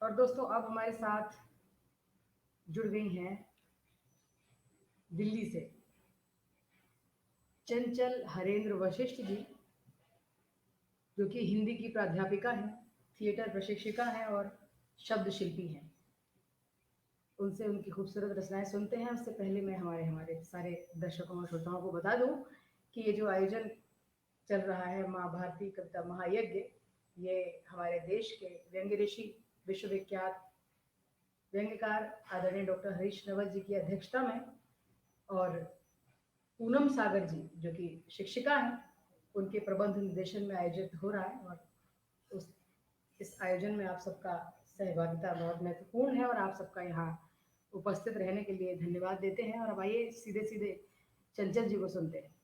और दोस्तों अब हमारे साथ जुड़ गई हैं दिल्ली से चंचल हरेंद्र वशिष्ठ जी, जो कि हिंदी की प्राध्यापिका हैं, थिएटर प्रशिक्षिका हैं और शब्द शिल्पी हैं। उनसे उनकी खूबसूरत रचनाएं सुनते हैं। उससे पहले मैं हमारे सारे दर्शकों और श्रोताओं को बता दूं कि ये जो आयोजन चल रहा है माँ भारती कविता महायज्ञ, ये हमारे देश के व्यंग्य ऋषि विश्वविख्यात व्यंग्यकार आदरणीय डॉक्टर हरीश रावत जी की अध्यक्षता में और पूनम सागर जी जो कि शिक्षिका हैं, उनके प्रबंध निर्देशन में आयोजित हो रहा है। और इस आयोजन में आप सबका सहभागिता बहुत महत्वपूर्ण है और आप सबका यहाँ उपस्थित रहने के लिए धन्यवाद देते हैं। और अब आइए सीधे सीधे चंचल जी को सुनते हैं।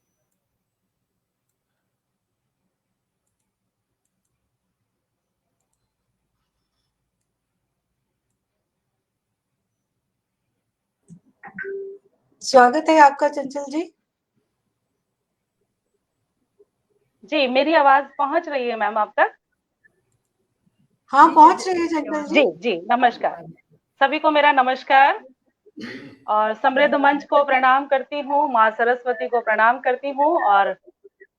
स्वागत है आपका चंचल जी। जी, मेरी आवाज पहुंच रही है मैम आप तक? हाँ, पहुंच रही है चंचल जी। जी जी, नमस्कार सभी को, मेरा नमस्कार। और समृद्ध मंच को प्रणाम करती हूँ, माँ सरस्वती को प्रणाम करती हूँ। और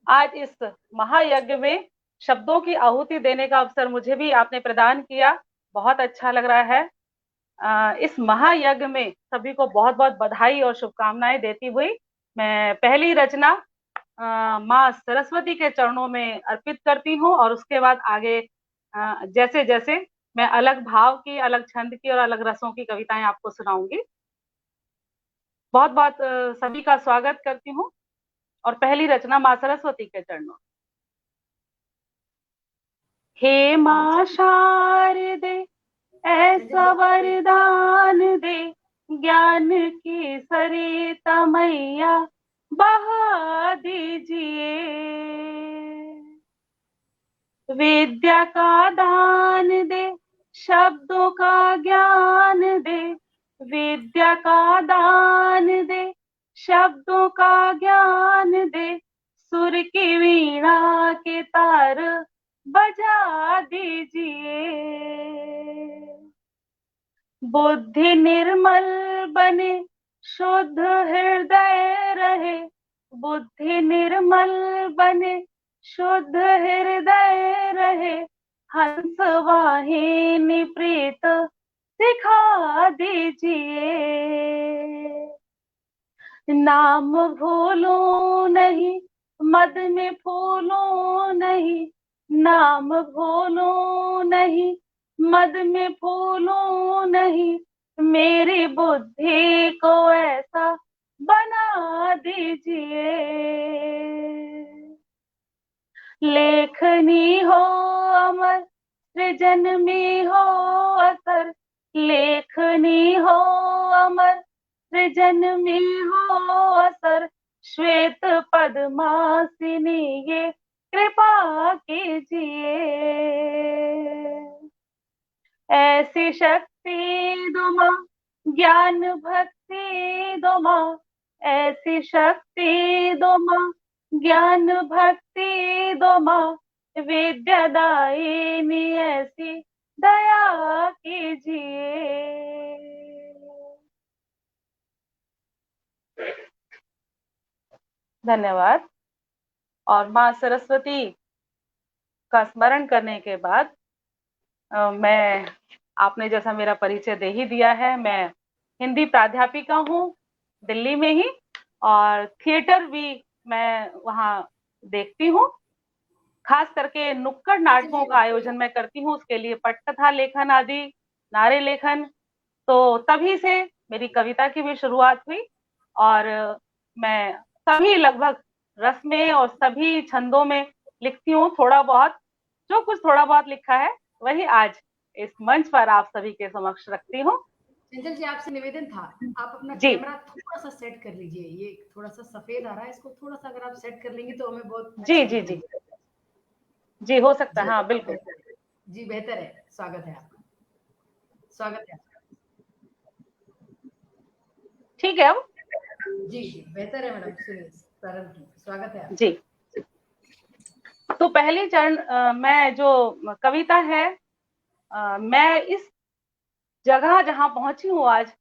आज इस महायज्ञ में शब्दों की आहुति देने का अवसर मुझे भी आपने प्रदान किया, बहुत अच्छा लग रहा है। इस महायज्ञ में सभी को बहुत बहुत बधाई और शुभकामनाएं देती हुई मैं पहली रचना माँ सरस्वती के चरणों में अर्पित करती हूँ। और उसके बाद आगे जैसे जैसे मैं अलग भाव की, अलग छंद की और अलग रसों की कविताएं आपको सुनाऊंगी। बहुत बहुत सभी का स्वागत करती हूँ। और पहली रचना माँ सरस्वती के चरणों। हे माँ शारदे ऐसा वरदान दे, ज्ञान की सरिता मैया बहा दीजिए। विद्या का दान दे, शब्दों का ज्ञान दे। विद्या का दान दे, शब्दों का ज्ञान दे। सुर की वीणा के तार बजा दीजिए। बुद्धि निर्मल बने, शुद्ध हृदय रहे। बुद्धि निर्मल बने, शुद्ध हृदय रहे। हंस वाहिनी प्रीत सिखा दीजिए। नाम भूलो नहीं, मद में फूलो नहीं। नाम भूलो नहीं, मद में फूलो नहीं। मेरी बुद्धि को ऐसा बना दीजिए। लेखनी हो अमर, सृजन में हो असर। लेखनी हो अमर, सृजन में हो असर। श्वेत पद्मासिनी ये कृपा कीजिए। ऐसी शक्ति दो माँ, ज्ञान भक्ति दो माँ। ऐसी शक्ति दो माँ, ज्ञान भक्ति दो माँ। विद्यादायिनी ऐसी दया कीजिए। धन्यवाद। और माँ सरस्वती का स्मरण करने के बाद मैं, आपने जैसा मेरा परिचय दे ही दिया है, मैं हिंदी प्राध्यापिका हूँ दिल्ली में ही। और थिएटर भी मैं वहाँ देखती हूँ। खास करके नुक्कड़ नाटकों का आयोजन मैं करती हूँ, उसके लिए पटकथा लेखन आदि, नारे लेखन। तो तभी से मेरी कविता की भी शुरुआत हुई। और मैं सभी लगभग रस में और सभी छंदों में लिखती हूँ। थोड़ा बहुत, जो कुछ थोड़ा बहुत लिखा है वही आज इस मंच पर आप सभी के समक्ष रखती हूँ। चंचल जी, आपसे निवेदन था, आप अपना कैमरा थोड़ा सा सेट कर लीजिए। ये थोड़ा सा सफेद आ रहा है, इसको थोड़ा सा अगर आप सेट कर लेंगे तो हमें बहुत जी जी जी जी हो सकता है। हाँ बिल्कुल जी, बेहतर है। स्वागत है आपका, स्वागत है। ठीक है। अब जी जी बेहतर है मैडम, सुनिए प्रारंभ की। स्वागत है जी। तो पहली चरण मैं जो कविता है, मैं इस जगह जहां पहुंची हूँ आज,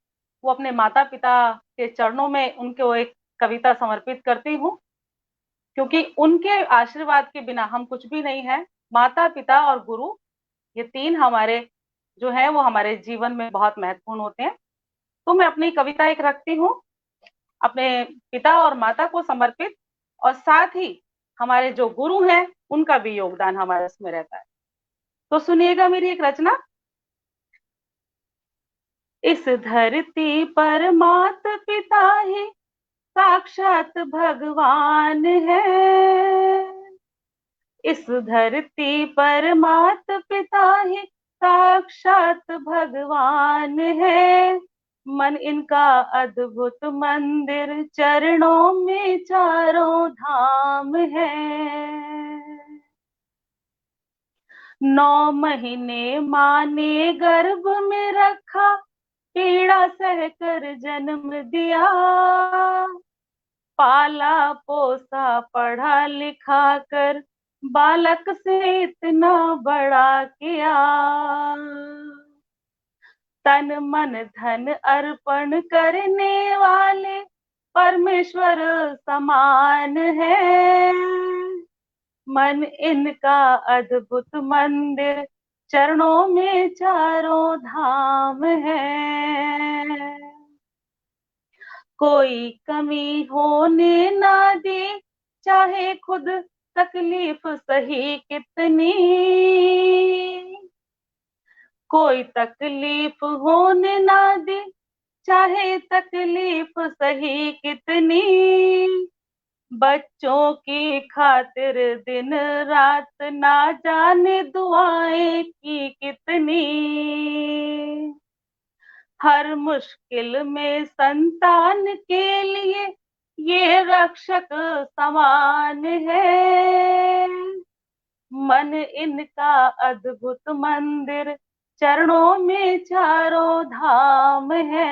वो अपने माता पिता के चरणों में उनको एक कविता समर्पित करती हूँ, क्योंकि उनके आशीर्वाद के बिना हम कुछ भी नहीं है। माता पिता और गुरु, ये तीन हमारे जो है वो हमारे जीवन में बहुत महत्वपूर्ण होते हैं। तो मैं अपनी कविता एक रखती हूँ अपने पिता और माता को समर्पित, और साथ ही हमारे जो गुरु हैं उनका भी योगदान हमारे इसमें रहता है। तो सुनिएगा मेरी एक रचना। इस धरती पर मात पिता ही साक्षात भगवान है। इस धरती पर मात पिता ही साक्षात भगवान है। मन इनका अद्भुत मंदिर, चरणों में चारों धाम है। 9 महीने माँ ने गर्भ में रखा, पीड़ा सहकर जन्म दिया। पाला पोसा पढ़ा लिखा कर, बालक से इतना बड़ा किया। तन मन धन अर्पण करने वाले परमेश्वर समान है। मन इनका अद्भुत मंदिर, चरणों में चारों धाम है। कोई कमी होने ना दी, चाहे खुद तकलीफ सही कितनी। कोई तकलीफ होने ना दी, चाहे तकलीफ सही कितनी। बच्चों की खातिर दिन रात ना जाने दुआएं की कितनी। हर मुश्किल में संतान के लिए ये रक्षक समान है। मन इनका अद्भुत मंदिर, चरणों में चारों धाम है।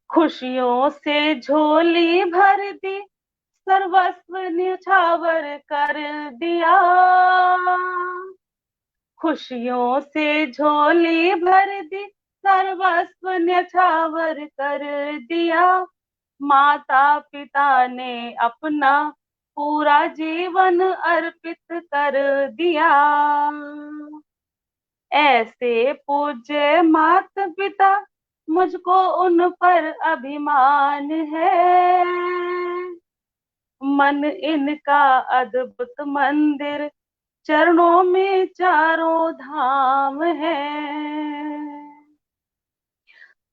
खुशियों से झोली भर दी, सर्वस्व न्यौछावर कर दिया। खुशियों से झोली भर दी, सर्वस्व न्यौछावर कर दिया। माता पिता ने अपना पूरा जीवन अर्पित कर दिया। ऐसे पूज्य माता पिता, मुझको उन पर अभिमान है। मन इनका अद्भुत मंदिर, चरणों में चारों धाम है।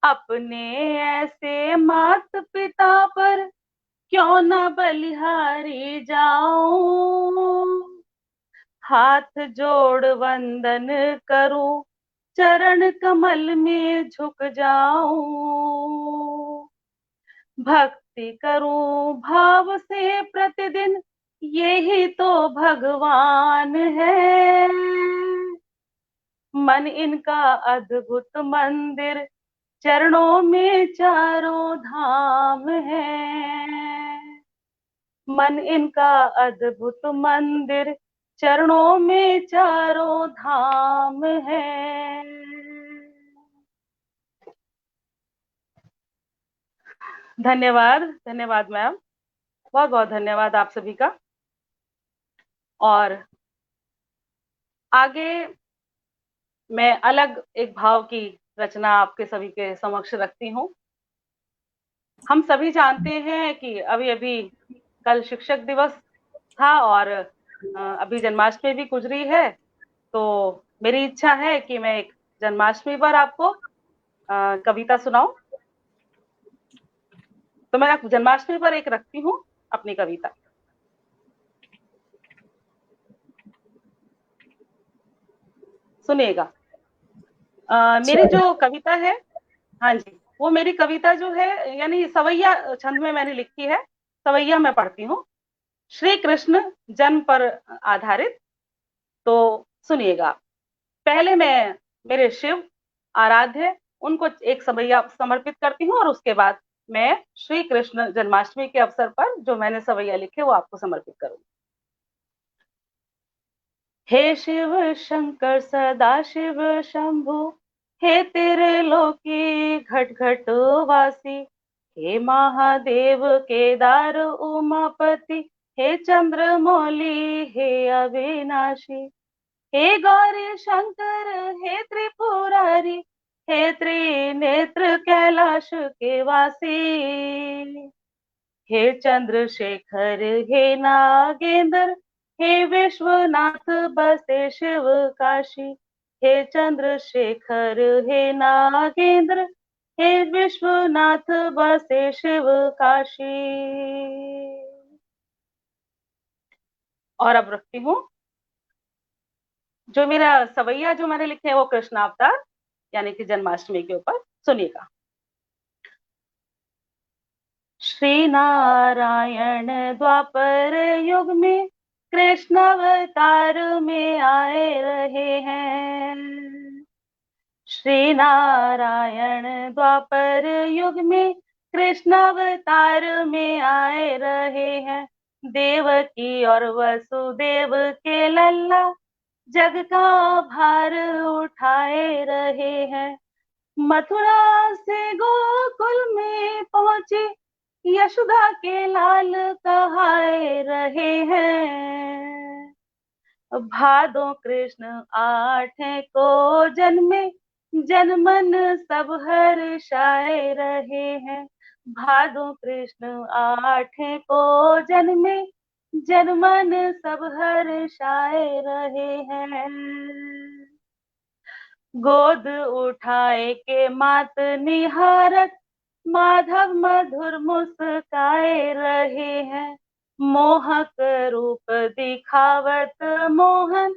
अपने ऐसे माता पिता पर क्यों न बलिहारी जाऊं। हाथ जोड़ वंदन करूं, चरण कमल में झुक जाऊं। भक्ति करूं भाव से प्रतिदिन, यही तो भगवान है। मन इनका अद्भुत मंदिर, चरणों में चारों धाम है। मन इनका अद्भुत मंदिर, चरणों में चारों धाम है। धन्यवाद, धन्यवाद मैम, बहुत बहुत धन्यवाद आप सभी का। और आगे मैं अलग एक भाव की रचना आपके सभी के समक्ष रखती हूँ। हम सभी जानते हैं कि अभी अभी कल शिक्षक दिवस था और अभी जन्माष्टमी भी गुजरी है। तो मेरी इच्छा है कि मैं एक जन्माष्टमी पर आपको कविता सुनाऊं। तो मैं जन्माष्टमी पर एक रखती हूँ अपनी कविता। सुनिएगा। मेरी जो कविता है, हाँ जी, वो मेरी कविता जो है यानी सवैया छंद में मैंने लिखी है। सवैया मैं पढ़ती हूँ, श्री कृष्ण जन्म पर आधारित। तो सुनिएगा। पहले मैं मेरे शिव आराध्य उनको एक सवैया समर्पित करती हूँ, और उसके बाद मैं श्री कृष्ण जन्माष्टमी के अवसर पर जो मैंने सवैया लिखे वो आपको समर्पित करूंगी। हे शिव शंकर सदा शिव शंभु, हे तेरे लोकी घट घट वासी, हे महादेव केदार उमापति, हे चंद्रमौली हे अविनाशी, हे गौरी शंकर हे त्रिपुरारी, हे त्रिनेत्र कैलाश के वासी, हे चंद्रशेखर हे नागेंद्र, हे विश्वनाथ बसे शिव काशी, हे चंद्रशेखर हे नागेंद्र, हे विश्वनाथ बसे शिव काशी। और अब रखती हूँ जो मेरा सवैया जो मैंने लिखे हैं वो कृष्ण अवतार यानी कि जन्माष्टमी के ऊपर, सुनिएगा। श्री नारायण द्वापर युग में कृष्ण अवतार में आए रहे हैं। श्री नारायण द्वापर युग में कृष्ण अवतार में आए रहे हैं। देवकी और वसुदेव के लल्ला जग का भार उठाए रहे हैं। मथुरा से गोकुल में पहुंचे यशोदा के लाल कहाए रहे हैं। भादो कृष्ण 8 को जन्मे, जनमन सब हर्षाए रहे हैं। भादो कृष्ण 8 को जन्मे, जनमन सब हर्षाए रहे हैं। गोद उठाए के मात निहारत माधव मधुर मुस्काए रहे हैं। मोहक रूप दिखावत मोहन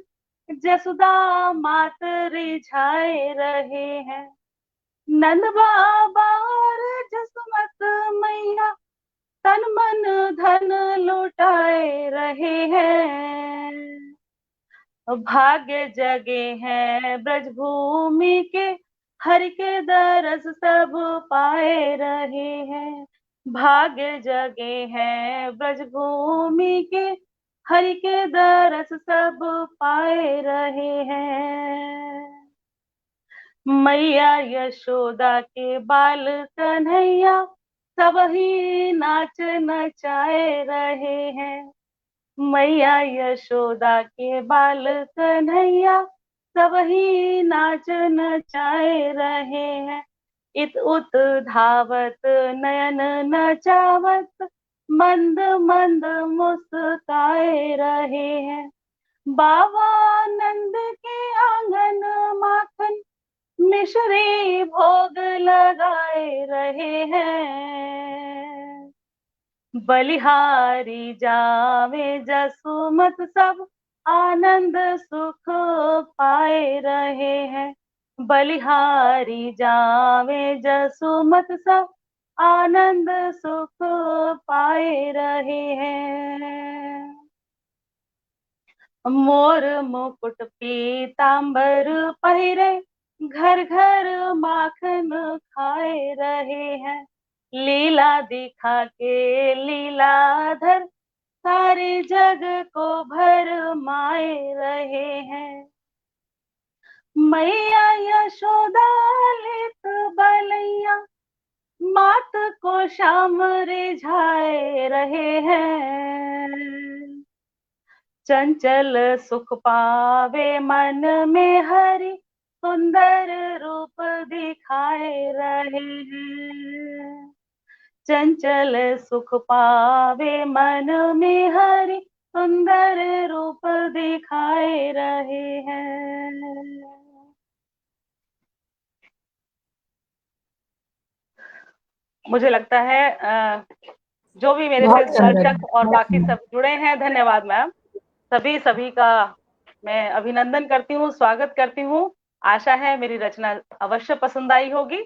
जसुदा मात रिझाए रहे हैं। नंद बाबा और जसमत मैया तन मन धन लुटाए रहे हैं। भाग्य जगे हैं ब्रजभूमि के, हरि के दरस सब पाए रहे हैं। भाग्य जगे हैं ब्रजभूमि के, हरि के दरस सब पाए रहे हैं। मैया यशोदा के बाल कन्हैया सब ही नाच नचाए रहे हैं। मैया यशोदा के बाल कन्हैया सब ही नाच नचाए रहे हैं। इत उत धावत नयन नचावत मंद मंद मुस्काए रहे हैं। बाबा नंद के आंगन माखन मिश्री भोग लगाए रहे हैं। बलिहारी जावे जसुमत सब आनंद सुख पाए रहे हैं। बलिहारी जावे जसुमत सब आनंद सुख पाए रहे हैं। मोर मुकुट पीतांबर पहिरे घर घर माखन खाए रहे हैं। लीला दिखा के लीलाधर सारे जग को भर माए रहे हैं। मैया यशोदा लेत बलैया मात को श्याम रिझाए रहे हैं। चंचल सुख पावे मन में हरि सुंदर रूप दिखाए रहे हैं। चंचल सुख पावे मन में हरि सुंदर रूप दिखाए रहे हैं। मुझे लगता है जो भी मेरे से दर्शक और बाकी सब जुड़े हैं, धन्यवाद मैम। सभी का मैं अभिनंदन करती हूँ, स्वागत करती हूँ। आशा है मेरी रचना अवश्य पसंद आई होगी।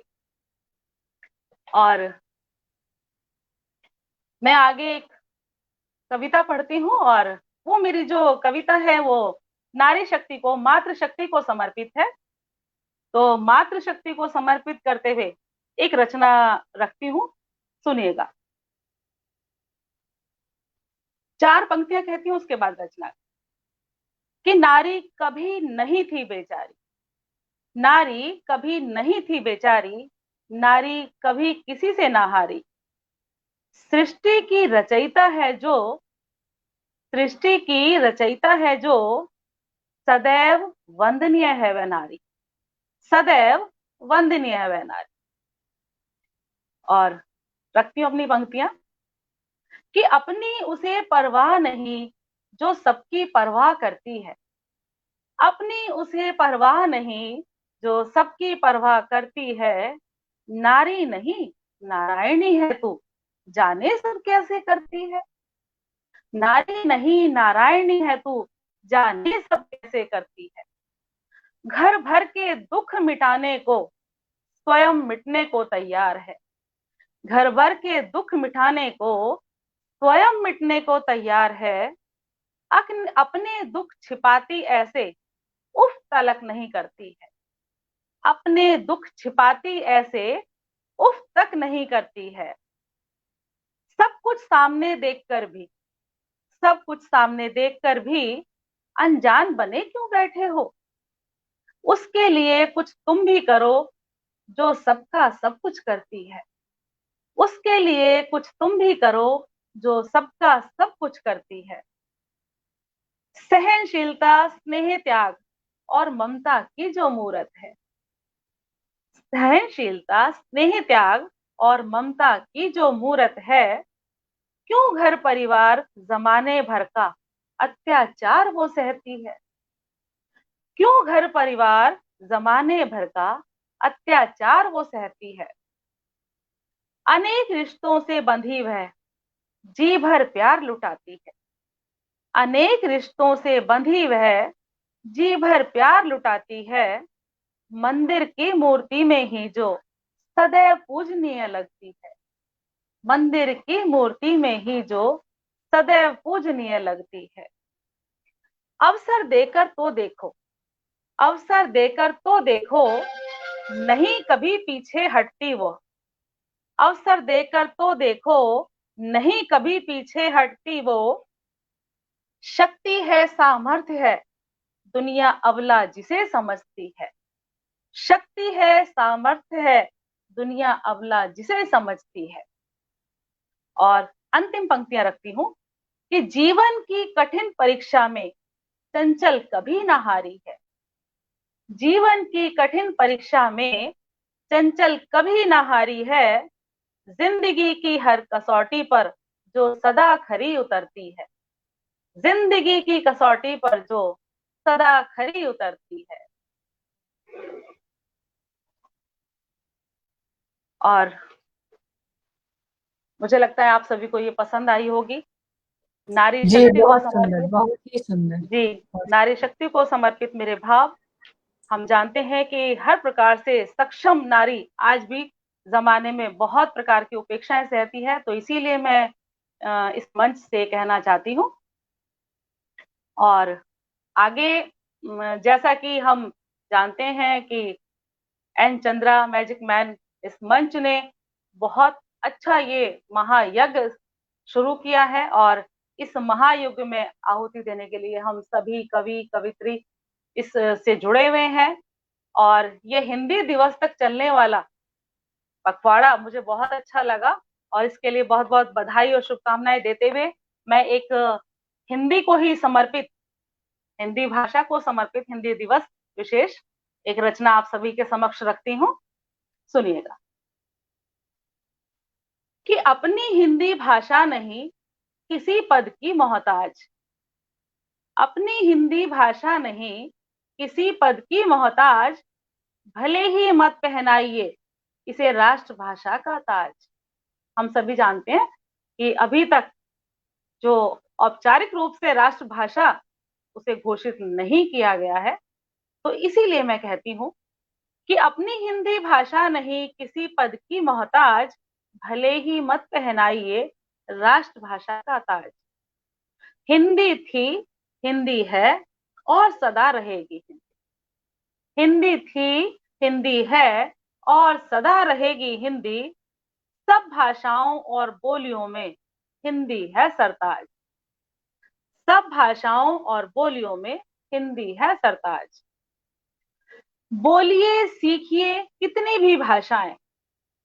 और मैं आगे एक कविता पढ़ती हूँ और वो मेरी जो कविता है वो नारी शक्ति को, मातृशक्ति को समर्पित है। तो मातृशक्ति को समर्पित करते हुए एक रचना रखती हूँ, सुनिएगा। 4 पंक्तियां कहती हूँ, उसके बाद रचना। कि नारी कभी नहीं थी बेचारी, नारी कभी नहीं थी बेचारी, नारी कभी किसी से ना हारी। सृष्टि की रचयिता है जो, सृष्टि की रचयिता है जो, सदैव वंदनीय है वह नारी, सदैव वंदनीय है वह नारी। और रखती हूं अपनी पंक्तियां कि अपनी उसे परवाह नहीं जो सबकी परवाह करती है, अपनी उसे परवाह नहीं जो सबकी परवाह करती है। नारी नहीं नारायणी है तू, जाने सब कैसे करती है। नारी नहीं नारायणी है तू, जाने सब कैसे करती है। घर भर के दुख मिटाने को स्वयं मिटने को तैयार है, घर भर के दुख मिटाने को स्वयं मिटने को तैयार है। अपने दुख छिपाती ऐसे उफ तलक नहीं करती है, अपने दुख छिपाती ऐसे उफ तक नहीं करती है। सब कुछ सामने देखकर भी, सब कुछ सामने देखकर भी अनजान बने क्यों बैठे हो। उसके लिए कुछ तुम भी करो जो सबका सब कुछ करती है, उसके लिए कुछ तुम भी करो जो सबका सब कुछ करती है। सहनशीलता स्नेह त्याग और ममता की जो मूरत है, सहनशीलता स्नेह त्याग और ममता की जो मूरत है। क्यों घर परिवार जमाने भर का अत्याचार वो सहती है, क्यों घर परिवार जमाने भर का अत्याचार वो सहती है। अनेक रिश्तों से बंधी वह जी भर प्यार लुटाती है, अनेक रिश्तों से बंधी वह जी भर प्यार लुटाती है। मंदिर की मूर्ति में ही जो सदैव पूजनीय लगती है, मंदिर की मूर्ति में ही जो सदैव पूजनीय लगती है। अवसर देकर तो देखो, अवसर देकर तो देखो, नहीं कभी पीछे हटती वो। अवसर देकर तो देखो, नहीं कभी पीछे हटती वो। शक्ति है सामर्थ्य है दुनिया अबला जिसे समझती है, शक्ति है सामर्थ्य है दुनिया अबला जिसे समझती है। और अंतिम पंक्तियां रखती हूं कि जीवन की कठिन परीक्षा में चंचल कभी ना हारी है, जीवन की कठिन परीक्षा में चंचल कभी ना हारी है। जिंदगी की हर कसौटी पर जो सदा खरी उतरती है, जिंदगी की कसौटी पर जो सदा खरी उतरती है। और मुझे लगता है आप सभी को ये पसंद आई होगी। नारी जी, शक्ति को बहुत सुंदर, समर्पित, बहुत ही सुंदर। जी, नारी शक्ति को समर्पित मेरे भाव। हम जानते हैं कि हर प्रकार से सक्षम नारी आज भी जमाने में बहुत प्रकार की उपेक्षाएं सहती है, तो इसीलिए मैं इस मंच से कहना चाहती हूँ। और आगे जैसा कि हम जानते हैं कि एन चंद्रा मैजिक मैन इस मंच ने बहुत अच्छा ये महायज्ञ शुरू किया है, और इस महायुग में आहुति देने के लिए हम सभी कवि कवित्री इस से जुड़े हुए हैं। और ये हिंदी दिवस तक चलने वाला पखवाड़ा मुझे बहुत अच्छा लगा, और इसके लिए बहुत बहुत बधाई और शुभकामनाएं देते हुए मैं एक हिंदी को ही समर्पित, हिंदी भाषा को समर्पित हिंदी दिवस विशेष एक रचना आप सभी के समक्ष रखती हूँ। सुनिएगा कि अपनी हिंदी भाषा नहीं किसी पद की मोहताज, अपनी हिंदी भाषा नहीं किसी पद की मोहताज, भले ही मत पहनाइए इसे राष्ट्रभाषा का ताज। हम सभी जानते हैं कि अभी तक जो औपचारिक रूप से राष्ट्रभाषा उसे घोषित नहीं किया गया है, तो इसीलिए मैं कहती हूँ कि अपनी हिंदी भाषा नहीं किसी पद की मोहताज, भले ही मत पहनाइए राष्ट्रभाषा का ताज। हिंदी थी, हिंदी है और सदा रहेगी हिंदी, हिंदी थी, हिंदी है और सदा रहेगी हिंदी। सब भाषाओं और बोलियों में हिंदी है सरताज, सब भाषाओं और बोलियों में हिंदी है सरताज। बोलिए सीखिए कितनी भी भाषाएं,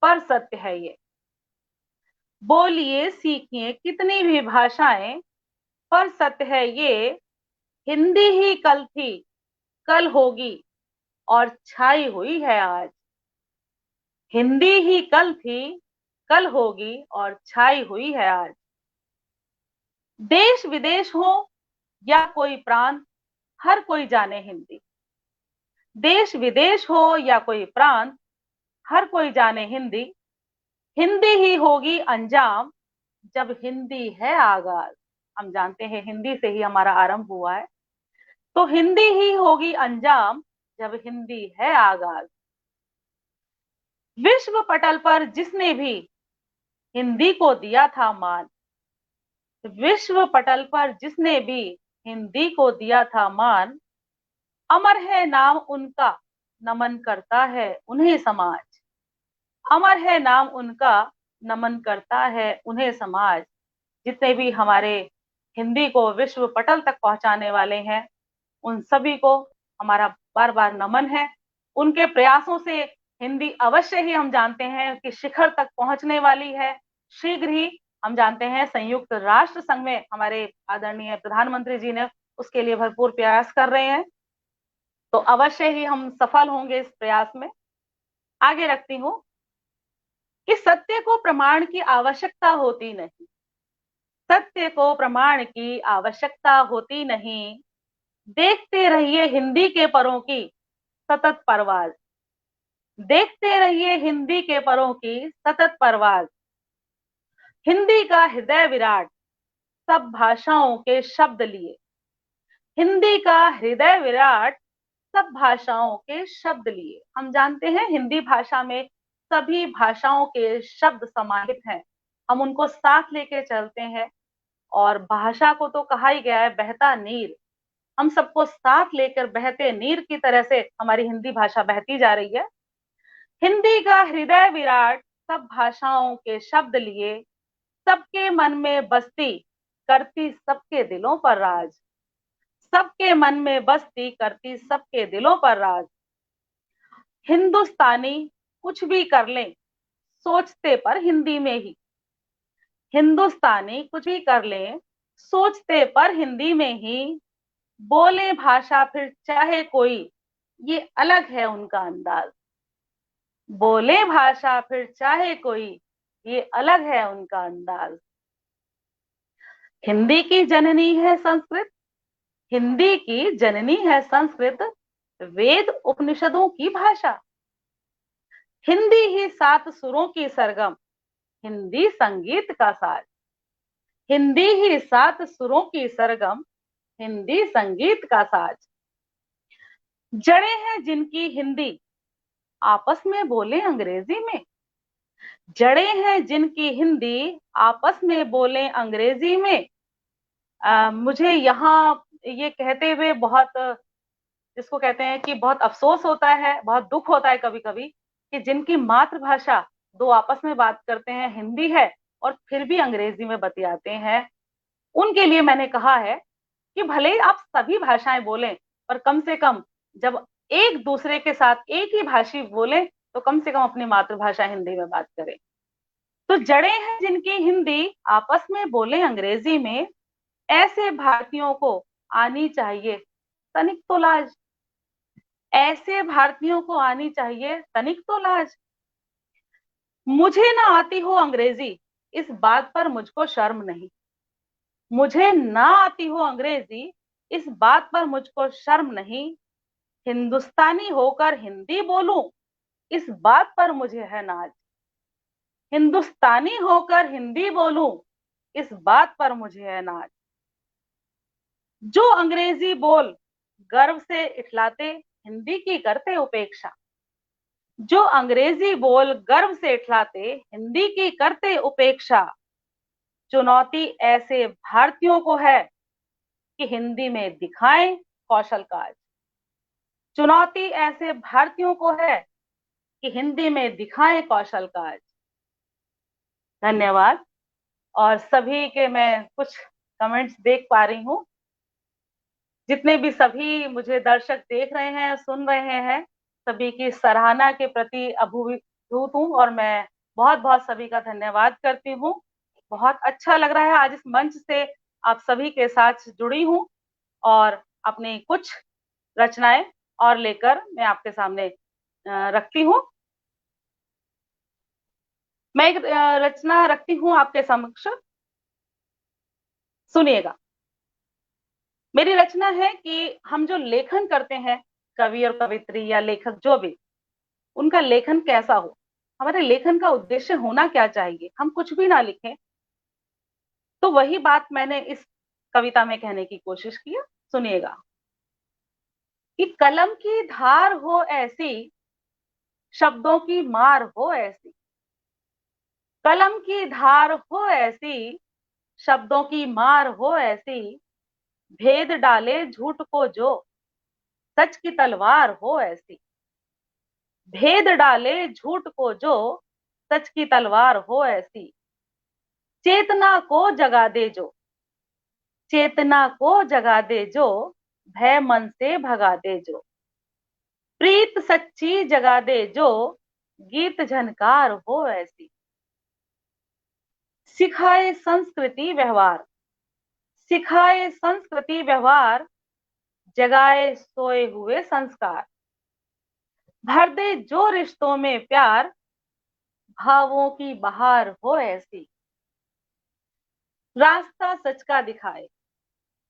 पर सत्य है ये। बोलिए सीखिए कितनी भी भाषाएं, पर सत्य है ये। हिंदी ही कल थी, कल होगी, और छाई हुई है आज। हिंदी ही कल थी, कल होगी, और छाई हुई है आज। देश विदेश हो या कोई प्रांत, हर कोई जाने हिंदी। देश विदेश हो या कोई प्रांत, हर कोई जाने हिंदी। हिंदी ही होगी अंजाम, जब हिंदी है आगाज। हम जानते हैं हिंदी से ही हमारा आरंभ हुआ है, तो हिंदी ही होगी अंजाम, जब हिंदी है आगाज। विश्व पटल पर जिसने भी हिंदी को दिया था मान, विश्व पटल पर जिसने भी हिंदी को दिया था मान, अमर है नाम उनका, नमन करता है उन्हें समाज। अमर है नाम उनका, नमन करता है उन्हें समाज। जितने भी हमारे हिंदी को विश्व पटल तक पहुंचाने वाले हैं, उन सभी को हमारा बार बार नमन है। उनके प्रयासों से हिंदी अवश्य ही हम जानते हैं कि शिखर तक पहुंचने वाली है। शीघ्र ही हम जानते हैं संयुक्त राष्ट्र संघ में हमारे आदरणीय प्रधानमंत्री जी ने उसके लिए भरपूर प्रयास कर रहे हैं, तो अवश्य ही हम सफल होंगे इस प्रयास में। आगे रखती हूं कि सत्य को प्रमाण की आवश्यकता होती नहीं। सत्य को प्रमाण की आवश्यकता होती नहीं। देखते रहिए हिंदी के परों की सतत परवाज। देखते रहिए हिंदी के परों की सतत परवाज। हिंदी का हृदय विराट, सब भाषाओं के शब्द लिए। हिंदी का हृदय विराट, सब भाषाओं के शब्द लिए। हम जानते हैं हिंदी भाषा में सभी भाषाओं के शब्द समाहित हैं। हम उनको साथ लेके चलते हैं, और भाषा को तो कहा ही गया है बहता नीर। हम सबको साथ लेकर बहते नीर की तरह से हमारी हिंदी भाषा बहती जा रही है। हिंदी का हृदय विराट, सब भाषाओं के शब्द लिए। सबके मन में बसती, करती सबके दिलों पर राज। सबके मन में बसती, करती सबके दिलों पर राज। हिंदुस्तानी कुछ भी कर लें, सोचते पर हिंदी में ही। हिंदुस्तानी कुछ भी कर लें, सोचते पर हिंदी में ही। बोले भाषा फिर चाहे कोई, ये अलग है उनका अंदाज। बोले भाषा फिर चाहे कोई, ये अलग है उनका अंदाज। हिंदी की जननी है संस्कृत, हिंदी की जननी है संस्कृत, वेद उपनिषदों की भाषा। हिंदी ही सात सुरों की सरगम, हिंदी संगीत का साज। हिंदी ही सात सुरों की सरगम, हिंदी संगीत का साज। जड़े हैं जिनकी हिंदी, आपस में बोले अंग्रेजी में। जड़े हैं जिनकी हिंदी, आपस में बोले अंग्रेजी में। मुझे यहाँ ये कहते हुए बहुत, जिसको कहते हैं कि बहुत अफसोस होता है, बहुत दुख होता है कभी कभी, कि जिनकी मातृभाषा दो आपस में बात करते हैं हिंदी है, और फिर भी अंग्रेजी में बतियाते हैं। उनके लिए मैंने कहा है कि भले ही आप सभी भाषाएं बोलें, पर कम से कम जब एक दूसरे के साथ एक ही भाषी बोले, तो कम से कम अपनी मातृभाषा हिंदी में बात करें। तो जड़े हैं जिनकी हिंदी, आपस में बोले अंग्रेजी में। ऐसे भारतीयों को आनी चाहिए तनिक तो लाज। ऐसे भारतीयों को आनी चाहिए तनिक तो लाज। मुझे ना आती हो अंग्रेजी, इस बात पर मुझको शर्म नहीं। मुझे ना आती हो अंग्रेजी, इस बात पर मुझको शर्म नहीं। हिंदुस्तानी होकर हिंदी बोलूं, इस बात पर मुझे है नाज। हिंदुस्तानी होकर हिंदी बोलूं, इस बात पर मुझे है नाज। जो अंग्रेजी बोल गर्व से इठलाते, हिंदी की करते उपेक्षा। जो अंग्रेजी बोल गर्व से इठलाते, हिंदी की करते उपेक्षा। चुनौती ऐसे भारतीयों को है कि हिंदी में दिखाएं कौशल काज। चुनौती ऐसे भारतीयों को है कि हिंदी में दिखाएं कौशल काज। धन्यवाद। और सभी के मैं कुछ कमेंट्स देख पा रही हूँ। जितने भी सभी मुझे दर्शक देख रहे हैं, सुन रहे हैं, सभी की सराहना के प्रति अभिभूत हूँ और मैं बहुत बहुत सभी का धन्यवाद करती हूँ। बहुत अच्छा लग रहा है आज इस मंच से आप सभी के साथ जुड़ी हूँ और अपनी कुछ रचनाएं और लेकर मैं आपके सामने रखती हूँ। मैं एक रचना रखती हूँ आपके समक्ष, सुनिएगा। मेरी रचना है कि हम जो लेखन करते हैं, कवि और कवित्री या लेखक जो भी, उनका लेखन कैसा हो, हमारे लेखन का उद्देश्य होना क्या चाहिए। हम कुछ भी ना लिखें, तो वही बात मैंने इस कविता में कहने की कोशिश की है। सुनिएगा कि कलम की धार हो ऐसी, शब्दों की मार हो ऐसी, कलम की धार हो ऐसी, शब्दों की मार हो ऐसी, भेद डाले झूठ को जो, सच की तलवार हो ऐसी, भेद डाले झूठ को जो, सच की तलवार हो ऐसी, चेतना को जगा दे जो, चेतना को जगा दे जो, भय मन से भगा दे जो, प्रीत सच्ची जगा दे जो, गीत झनकार हो ऐसी, सिखाए संस्कृति व्यवहार, सिखाए संस्कृति व्यवहार, जगाए सोए हुए संस्कार, भर दे जो रिश्तों में प्यार, भावों की बहार हो ऐसी, रास्ता सच का दिखाए,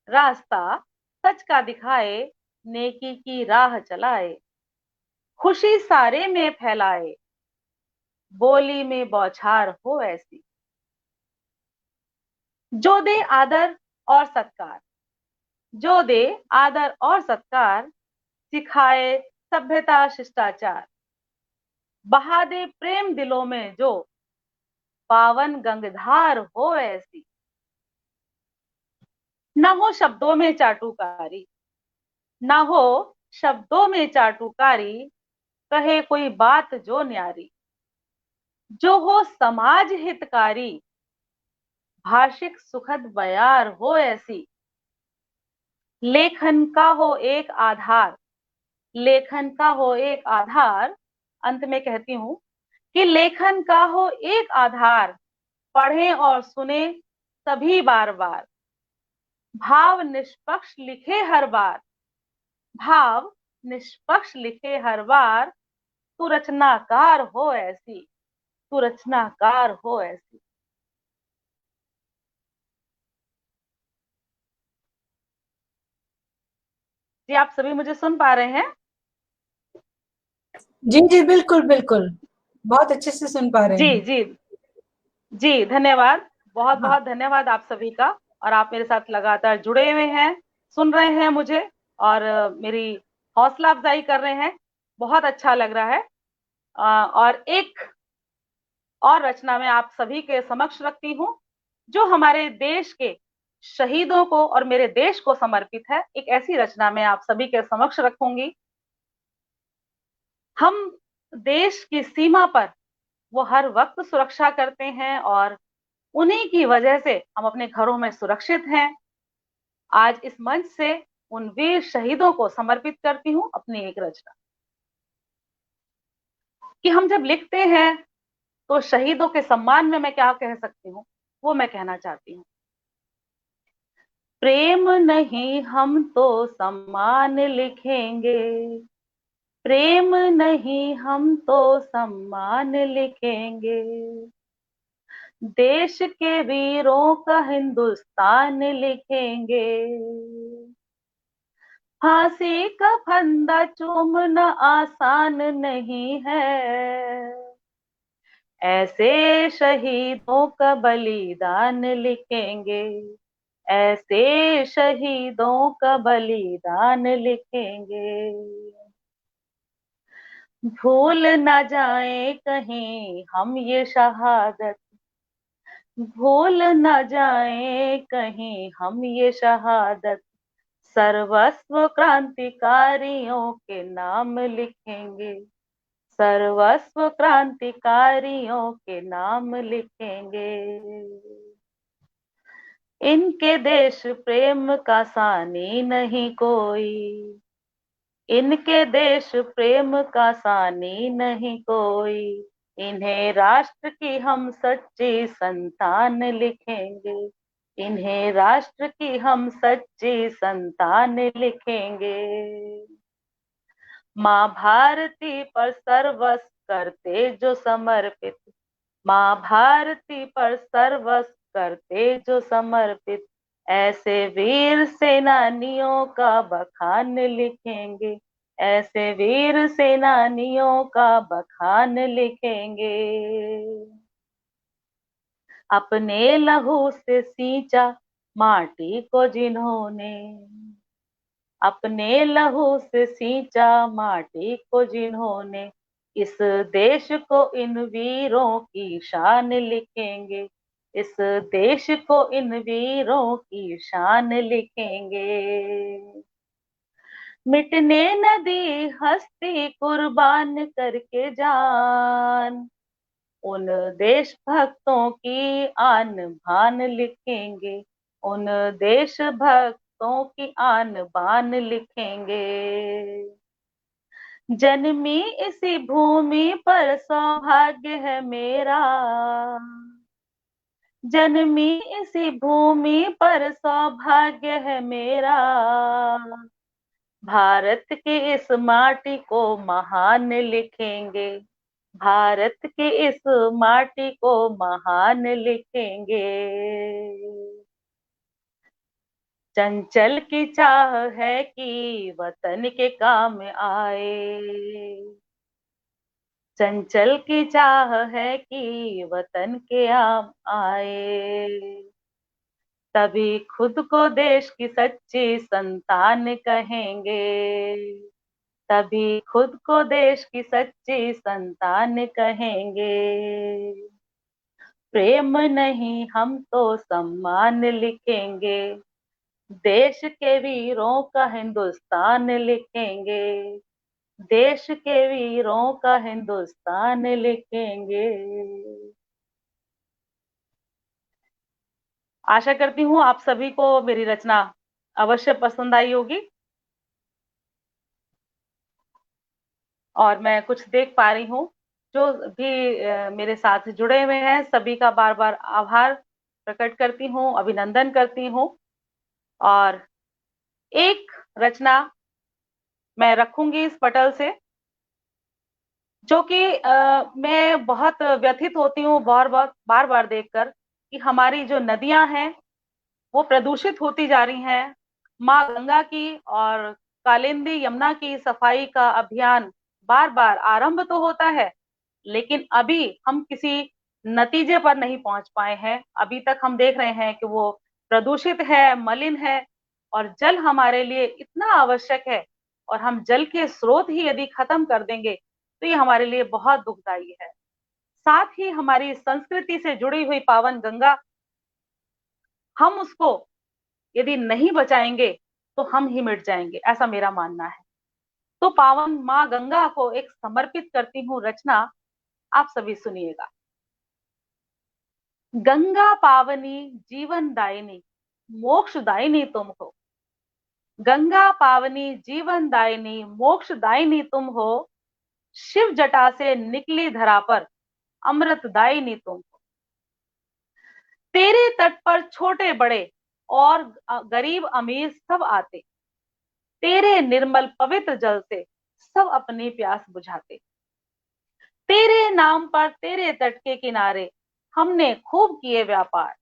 रास्ता सच का दिखाए, नेकी की राह चलाए, खुशी सारे में फैलाए, बोली में बौछार हो ऐसी, जो दे आदर और सत्कार, जो दे आदर और सत्कार, सिखाए सभ्यता शिष्टाचार, बहा दे प्रेम दिलों में जो, पावन गंगधार हो ऐसी, न हो शब्दों में चाटुकारी, न हो शब्दों में चाटुकारी, कहे कोई बात जो न्यारी, जो हो समाज हितकारी, भाषिक सुखद बयार हो ऐसी, लेखन का हो एक आधार, लेखन का हो एक आधार, अंत में कहती हूं कि लेखन का हो एक आधार, पढ़ें और सुने सभी बार बार, भाव निष्पक्ष लिखे हर बार, भाव निष्पक्ष लिखे हर बार, तू रचनाकार हो ऐसी, तू रचनाकार हो ऐसी। जी आप सभी मुझे सुन पा रहे हैं? जी जी बिल्कुल बिल्कुल, बहुत अच्छे से सुन पा रहे जी हैं। जी जी, धन्यवाद, बहुत हाँ बहुत धन्यवाद आप सभी का। और आप मेरे साथ लगातार जुड़े हुए हैं, सुन रहे हैं मुझे और मेरी हौसला अफजाई कर रहे हैं, बहुत अच्छा लग रहा है। और एक और रचना मैं आप सभी के समक्ष रखती हूँ, जो हमारे देश के शहीदों को और मेरे देश को समर्पित है। एक ऐसी रचना मैं आप सभी के समक्ष रखूंगी। हम देश की सीमा पर वो हर वक्त सुरक्षा करते हैं और उन्हीं की वजह से हम अपने घरों में सुरक्षित हैं। आज इस मंच से उन वीर शहीदों को समर्पित करती हूँ अपनी एक रचना, कि हम जब लिखते हैं तो शहीदों के सम्मान में मैं क्या कह सकती हूँ, वो मैं कहना चाहती हूँ। प्रेम नहीं हम तो सम्मान लिखेंगे, प्रेम नहीं हम तो सम्मान लिखेंगे, देश के वीरों का हिंदुस्तान लिखेंगे, फांसी का फंदा चूमना आसान नहीं है, ऐसे शहीदों का बलिदान लिखेंगे, ऐसे शहीदों का बलिदान लिखेंगे, भूल न जाए कहीं हम ये शहादत, भूल न जाए कहीं हम ये शहादत, सर्वस्व क्रांतिकारियों के नाम लिखेंगे, सर्वस्व क्रांतिकारियों के नाम लिखेंगे, इनके देश प्रेम का सानी नहीं कोई, इनके देश प्रेम का सानी नहीं कोई, इन्हें राष्ट्र की हम सच्ची संतान लिखेंगे, इन्हें राष्ट्र की हम सच्ची संतान लिखेंगे। माँ भारती पर सर्वस्व करते जो समर्पित, माँ भारती पर सर्वस्व करते जो समर्पित, ऐसे वीर सेनानियों का बखान लिखेंगे, ऐसे वीर सेनानियों का बखान लिखेंगे। अपने लहू से सींचा माटी को जिन्होंने, अपने लहू से सींचा माटी को जिन्होंने, इस देश को इन वीरों की शान लिखेंगे, इस देश को इन वीरों की शान लिखेंगे। मिटने न दी हस्ती कुर्बान करके जान, उन देशभक्तों की आन बान लिखेंगे, उन देशभक्तों की आन बान लिखेंगे। जन्मी इसी भूमि पर सौभाग्य है मेरा, जन्मी इसी भूमि पर सौभाग्य है मेरा, भारत की इस माटी को महान लिखेंगे, भारत की इस माटी को महान लिखेंगे। चंचल की चाह है कि वतन के काम आए, चंचल की चाह है कि वतन के काम आए, तभी खुद को देश की सच्ची संतान कहेंगे, तभी खुद को देश की सच्ची संतान कहेंगे। प्रेम नहीं हम तो सम्मान लिखेंगे, देश के वीरों का हिंदुस्तान लिखेंगे, देश के वीरों का हिंदुस्तान लिखेंगे। आशा करती हूँ आप सभी को मेरी रचना अवश्य पसंद आई होगी, और मैं कुछ देख पा रही हूँ जो भी मेरे साथ जुड़े हुए हैं, सभी का बार बार आभार प्रकट करती हूँ, अभिनंदन करती हूँ। और एक रचना मैं रखूंगी इस पटल से, जो कि मैं बहुत व्यथित होती हूँ बार बार देखकर कि हमारी जो नदियां हैं वो प्रदूषित होती जा रही हैं। माँ गंगा की और कालिंदी यमुना की सफाई का अभियान बार बार आरंभ तो होता है, लेकिन अभी हम किसी नतीजे पर नहीं पहुंच पाए हैं। अभी तक हम देख रहे हैं कि वो प्रदूषित है, मलिन है, और जल हमारे लिए इतना आवश्यक है, और हम जल के स्रोत ही यदि खत्म कर देंगे तो ये हमारे लिए बहुत दुखदाई है। साथ ही हमारी संस्कृति से जुड़ी हुई पावन गंगा, हम उसको यदि नहीं बचाएंगे तो हम ही मिट जाएंगे, ऐसा मेरा मानना है। तो पावन माँ गंगा को एक समर्पित करती हूँ रचना, आप सभी सुनिएगा। गंगा पावनी जीवन दायिनी मोक्षदायिनी तुम हो, गंगा पावनी जीवन दायिनी मोक्षदायिनी तुम हो, शिव जटा से निकली धरा पर अमृतदायिनी तुम हो। तेरे तट पर छोटे बड़े और गरीब अमीर सब आते, तेरे निर्मल पवित्र जल से सब अपनी प्यास बुझाते। तेरे नाम पर तेरे तट के किनारे हमने खूब किए व्यापार,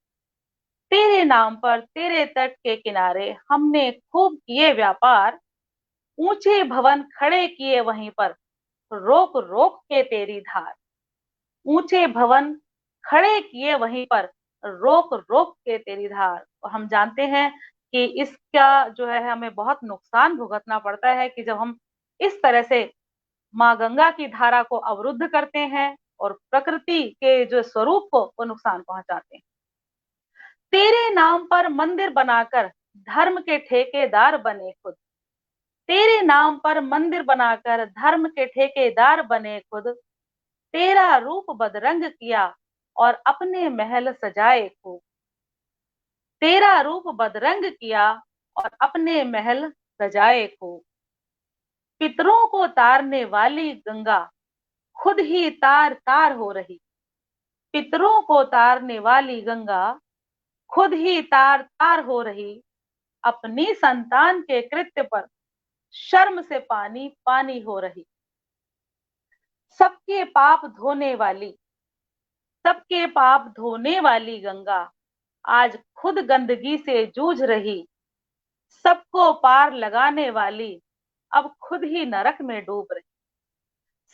तेरे नाम पर तेरे तट के किनारे हमने खूब किए व्यापार, ऊंचे भवन खड़े किए वहीं पर रोक रोक के तेरी धार, ऊंचे भवन खड़े किए वहीं पर रोक रोक के तेरी धार। और हम जानते हैं कि इसका जो है हमें बहुत नुकसान भुगतना पड़ता है कि जब हम इस तरह से माँ गंगा की धारा को अवरुद्ध करते हैं और प्रकृति के जो स्वरूप को वो नुकसान पहुंचाते हैं। तेरे नाम पर मंदिर बनाकर धर्म के ठेकेदार बने खुद, तेरे नाम पर मंदिर बनाकर धर्म के ठेकेदार बने खुद, तेरा रूप बदरंग किया और अपने महल सजाए खूब, तेरा रूप बदरंग किया और अपने महल सजाए खूब। पितरों को तारने वाली गंगा खुद ही तार तार हो रही। पितरों को तारने वाली गंगा खुद ही तार तार हो रही। अपनी संतान के कृत्य पर शर्म से पानी पानी हो रही। सबके पाप धोने वाली, सबके पाप धोने वाली गंगा आज खुद गंदगी से जूझ रही। सबको पार लगाने वाली अब खुद ही नरक में डूब रही।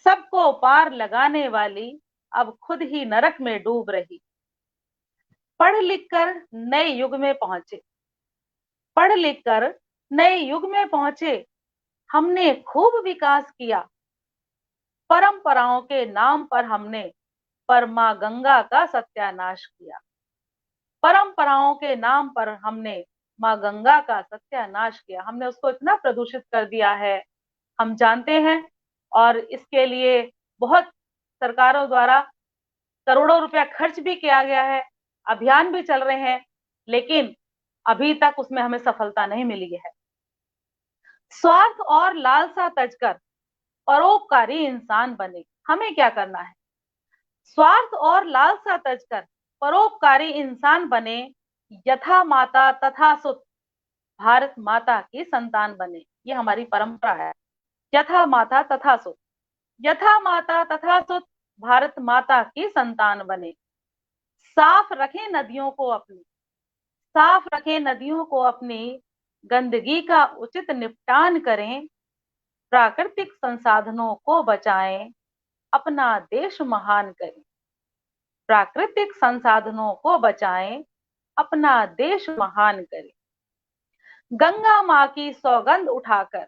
सबको पार लगाने वाली अब खुद ही नरक में डूब रही। पढ़ लिख कर नए युग में पहुंचे, पढ़ लिख कर नए युग में पहुंचे। हमने खूब विकास किया। परंपराओं के नाम पर हमने परमा गंगा का सत्यानाश किया। परंपराओं के नाम पर हमने माँ गंगा का सत्यानाश किया। हमने उसको इतना प्रदूषित कर दिया है, हम जानते हैं। और इसके लिए बहुत सरकारों द्वारा करोड़ों रुपया खर्च भी किया गया है, अभियान भी चल रहे हैं, लेकिन अभी तक उसमें हमें सफलता नहीं मिली है। स्वार्थ और लालसा तजकर परोपकारी इंसान बने। हमें क्या करना है? स्वार्थ और लालसा तजकर परोपकारी इंसान बने। यथा माता तथा सुत भारत माता की संतान बने। ये हमारी परंपरा है। यथा माता तथा सुत, यथा माता तथा सुत भारत माता की संतान बने। साफ रखें नदियों को अपनी, साफ रखें नदियों को अपनी। गंदगी का उचित निपटान करें। प्राकृतिक संसाधनों को बचाएं, अपना देश महान करें। प्राकृतिक संसाधनों को बचाएं, अपना देश महान करें। गंगा माँ की सौगंध उठाकर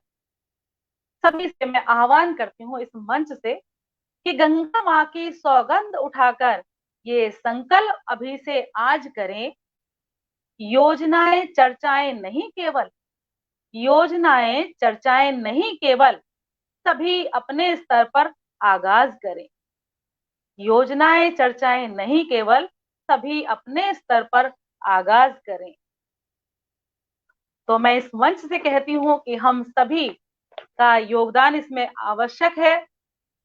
सभी से मैं आह्वान करती हूँ इस मंच से कि गंगा माँ की सौगंध उठाकर ये संकल्प अभी से आज करें। योजनाएं चर्चाएं नहीं केवल, योजनाएं चर्चाएं नहीं केवल, सभी अपने स्तर पर आगाज करें। योजनाएं चर्चाएं नहीं केवल, सभी अपने स्तर पर आगाज करें। तो मैं इस मंच से कहती हूँ कि हम सभी का योगदान इसमें आवश्यक है।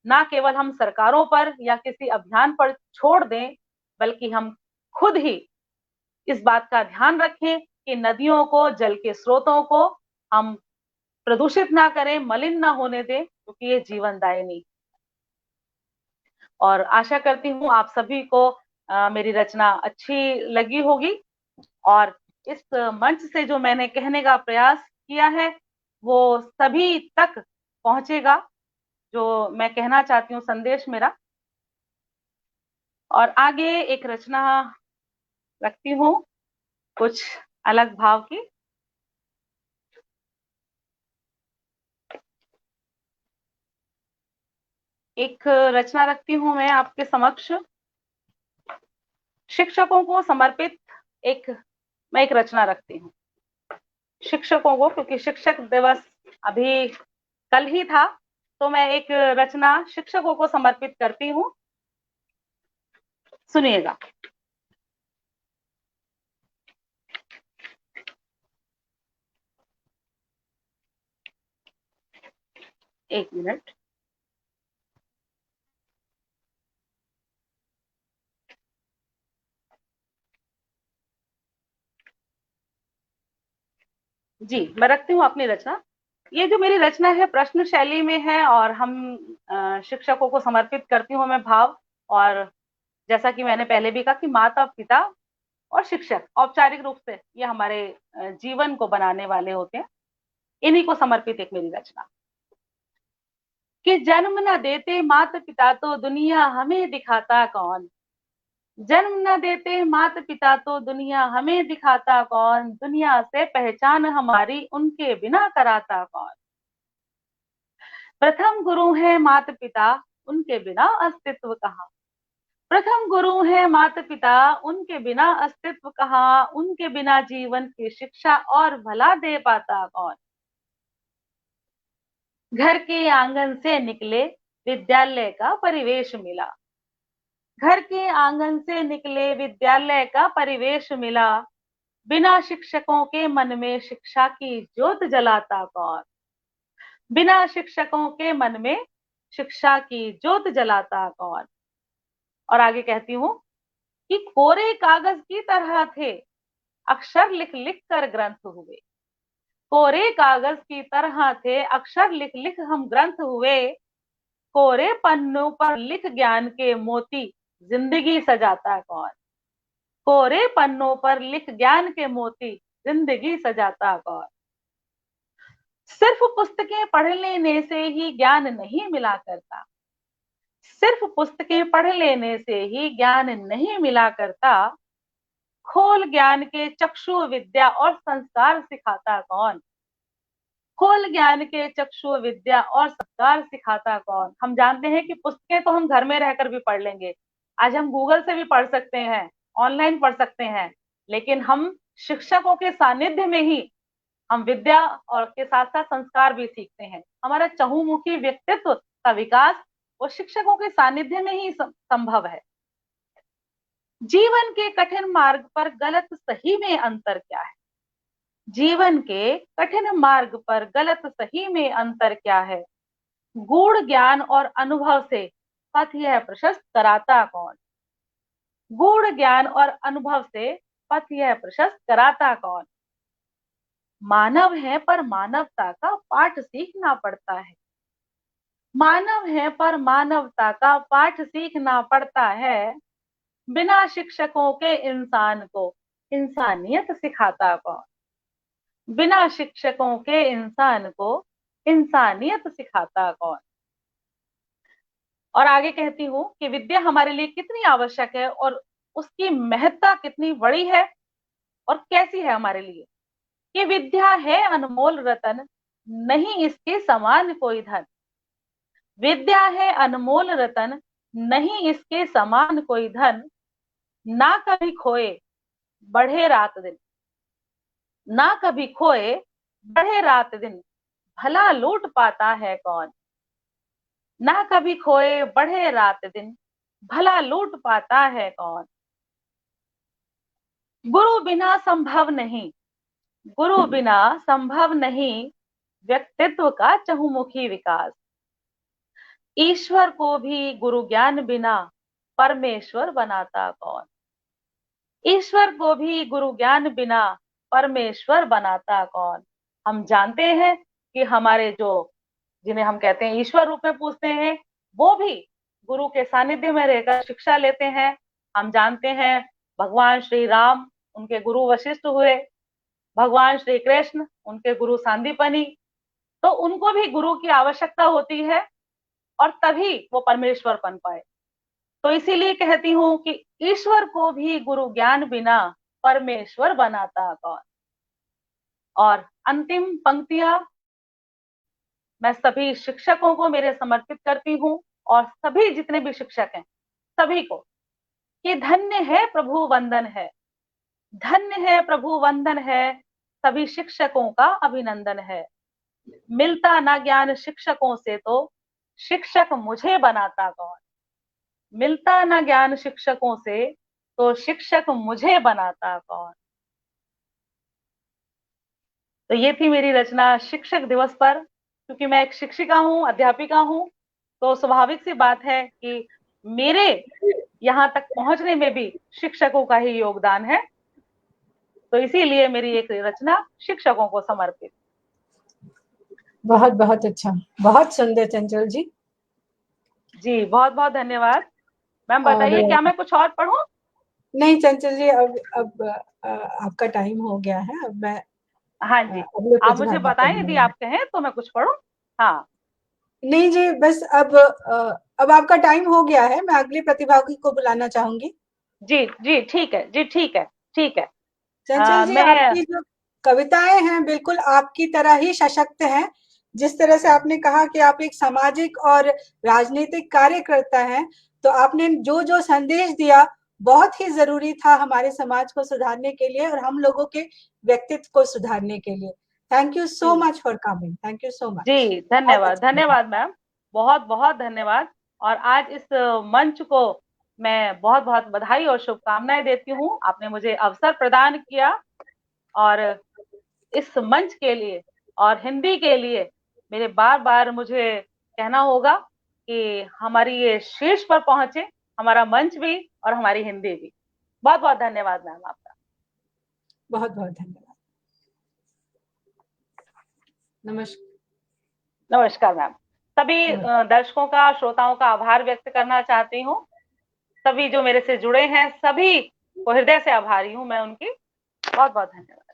ना केवल हम सरकारों पर या किसी अभियान पर छोड़ दें, बल्कि हम खुद ही इस बात का ध्यान रखें कि नदियों को, जल के स्रोतों को हम प्रदूषित ना करें, मलिन ना होने दें, क्योंकि ये जीवनदायिनी। और आशा करती हूँ आप सभी को मेरी रचना अच्छी लगी होगी और इस मंच से जो मैंने कहने का प्रयास किया है वो सभी तक पहुंचेगा, जो मैं कहना चाहती हूँ संदेश मेरा। और आगे एक रचना रखती हूँ कुछ अलग भाव की। एक रचना रखती हूँ मैं आपके समक्ष, शिक्षकों को समर्पित मैं एक रचना रखती हूँ शिक्षकों को, क्योंकि शिक्षक दिवस अभी कल ही था, तो मैं एक रचना शिक्षकों को समर्पित करती हूँ। सुनिएगा। एक मिनट। जी, मैं रखती हूँ अपनी रचना। ये जो मेरी रचना है प्रश्न शैली में है और हम शिक्षकों को समर्पित करती हूँ मैं भाव। और जैसा कि मैंने पहले भी कहा कि माता पिता और शिक्षक औपचारिक रूप से ये हमारे जीवन को बनाने वाले होते हैं, इन्हीं को समर्पित एक मेरी रचना। कि जन्म न देते माता पिता तो दुनिया हमें दिखाता कौन। जन्म न देते माता पिता तो दुनिया हमें दिखाता कौन। दुनिया से पहचान हमारी उनके बिना कराता कौन। प्रथम गुरु है माता पिता, उनके बिना अस्तित्व कहाँ। प्रथम गुरु है माता पिता, उनके बिना अस्तित्व कहाँ। उनके बिना जीवन की शिक्षा और भला दे पाता कौन। घर के आंगन से निकले विद्यालय का परिवेश मिला। घर के आंगन से निकले विद्यालय का परिवेश मिला। बिना शिक्षकों के मन में शिक्षा की ज्योत जलाता कौन। बिना शिक्षकों के मन में शिक्षा की ज्योत जलाता कौन। और आगे कहती हूं कि कोरे कागज की तरह थे, अक्षर लिख लिख कर ग्रंथ हुए। कोरे कागज की तरह थे, अक्षर लिख लिख हम ग्रंथ हुए। कोरे पन्नों पर लिख ज्ञान के मोती, जिंदगी सजाता कौन। कोरे पन्नों पर लिख ज्ञान के मोती, जिंदगी सजाता कौन। सिर्फ पुस्तकें पढ़ लेने से ही ज्ञान नहीं मिला करता। सिर्फ पुस्तकें पढ़ लेने से ही ज्ञान नहीं मिला करता। खोल ज्ञान के चक्षु विद्या और संस्कार सिखाता कौन। खोल ज्ञान के चक्षु विद्या और संस्कार सिखाता कौन। हम जानते हैं कि पुस्तकें तो हम घर में रहकर भी पढ़ लेंगे, आज हम गूगल से भी पढ़ सकते हैं, ऑनलाइन पढ़ सकते हैं, लेकिन हम शिक्षकों के सानिध्य में ही हम विद्या और के साथ साथ संस्कार भी सीखते हैं। हमारा चहुमुखी व्यक्तित्व का विकास वो शिक्षकों के सानिध्य में ही संभव है। जीवन के कठिन मार्ग पर गलत सही में अंतर क्या है। जीवन के कठिन मार्ग पर गलत सही में अंतर क्या है। गूढ़ ज्ञान और अनुभव से पथ यह प्रशस्त कराता कौन। गूढ़ ज्ञान और अनुभव से पथ यह प्रशस्त कराता कौन। मानव है पर मानवता का पाठ सीखना पड़ता है। मानव है पर मानवता का पाठ सीखना पड़ता है। बिना शिक्षकों के इंसान को इंसानियत सिखाता कौन। बिना शिक्षकों के इंसान को इंसानियत सिखाता कौन। और आगे कहती हूं कि विद्या हमारे लिए कितनी आवश्यक है और उसकी महत्ता कितनी बड़ी है और कैसी है हमारे लिए। कि विद्या है अनमोल रतन, नहीं इसके समान कोई धन। विद्या है अनमोल रतन, नहीं इसके समान कोई धन। ना कभी खोए बढ़े रात दिन। ना कभी खोए बढ़े रात दिन, भला लूट पाता है कौन। ना कभी खोए बढ़े रात दिन, भला लूट पाता है कौन। गुरु बिना संभव नहीं, गुरु बिना संभव नहीं व्यक्तित्व का चहुमुखी विकास। ईश्वर को भी गुरु ज्ञान बिना परमेश्वर बनाता कौन। ईश्वर को भी गुरु ज्ञान बिना परमेश्वर बनाता कौन। हम जानते हैं कि हमारे जो जिन्हें हम कहते हैं ईश्वर रूप में पूजते हैं, वो भी गुरु के सानिध्य में रहकर शिक्षा लेते हैं। हम जानते हैं भगवान श्री राम उनके गुरु वशिष्ठ हुए, भगवान श्री कृष्ण उनके गुरु सांदीपनि, तो उनको भी गुरु की आवश्यकता होती है और तभी वो परमेश्वर बन पाए। तो इसीलिए कहती हूं कि ईश्वर को भी गुरु ज्ञान बिना परमेश्वर बनाता कौन। और अंतिम पंक्तियां मैं सभी शिक्षकों को मेरे समर्पित करती हूं और सभी जितने भी शिक्षक हैं सभी को, कि धन्य है प्रभु वंदन है। धन्य है प्रभु वंदन है, सभी शिक्षकों का अभिनंदन है। मिलता ना ज्ञान शिक्षकों से तो शिक्षक मुझे बनाता कौन। मिलता ना ज्ञान शिक्षकों से तो शिक्षक मुझे बनाता कौन। तो ये थी मेरी रचना शिक्षक दिवस पर। क्योंकि मैं एक शिक्षिका हूँ, अध्यापिका हूँ, तो स्वाभाविक सी बात है कि मेरे यहाँ तक पहुंचने में भी शिक्षकों का ही योगदान है। तो इसीलिए मेरी एक रचना शिक्षकों को समर्पित। बहुत बहुत अच्छा, बहुत सुंदर चंचल जी। जी बहुत बहुत धन्यवाद। मैम बताइए क्या मैं कुछ और पढ़ूं? नहीं चंचल जी, अब आपका टाइम हो गया है। अब मैं हाँ जी, आप मुझे बताएं यदि आप कहें तो मैं कुछ पढ़ूं। हाँ नहीं जी, बस अब आपका टाइम हो गया है। मैं अगले प्रतिभागी को बुलाना चाहूंगी। जी जी ठीक है, जी ठीक है, ठीक है। चंचल जी, आपकी जो कविताएं हैं बिल्कुल आपकी तरह ही सशक्त हैं। जिस तरह से आपने कहा कि आप एक सामाजिक और राजनीतिक कार्यकर्ता हैं, तो आपने जो जो संदेश दिया बहुत ही जरूरी था हमारे समाज को सुधारने के लिए और हम लोगों के व्यक्तित्व को सुधारने के लिए। Thank you so much for coming. Thank you so much. जी धन्यवाद, धन्यवाद मैम, बहुत बहुत धन्यवाद। और आज इस मंच को मैं बहुत बहुत बधाई और शुभकामनाएं देती हूँ। आपने मुझे अवसर प्रदान किया और इस मंच के लिए और हिंदी के लिए मेरे बार बार मुझे कहना होगा कि हमारी ये शीर्ष पर पहुंचे, हमारा मंच भी और हमारी हिंदी भी। बहुत बहुत धन्यवाद मैम आपका। बहुत बहुत धन्यवाद। नमस्कार मैम। सभी दर्शकों का, श्रोताओं का आभार व्यक्त करना चाहती हूँ। सभी जो मेरे से जुड़े हैं, सभी को हृदय से आभारी हूँ मैं उनकी। बहुत बहुत धन्यवाद।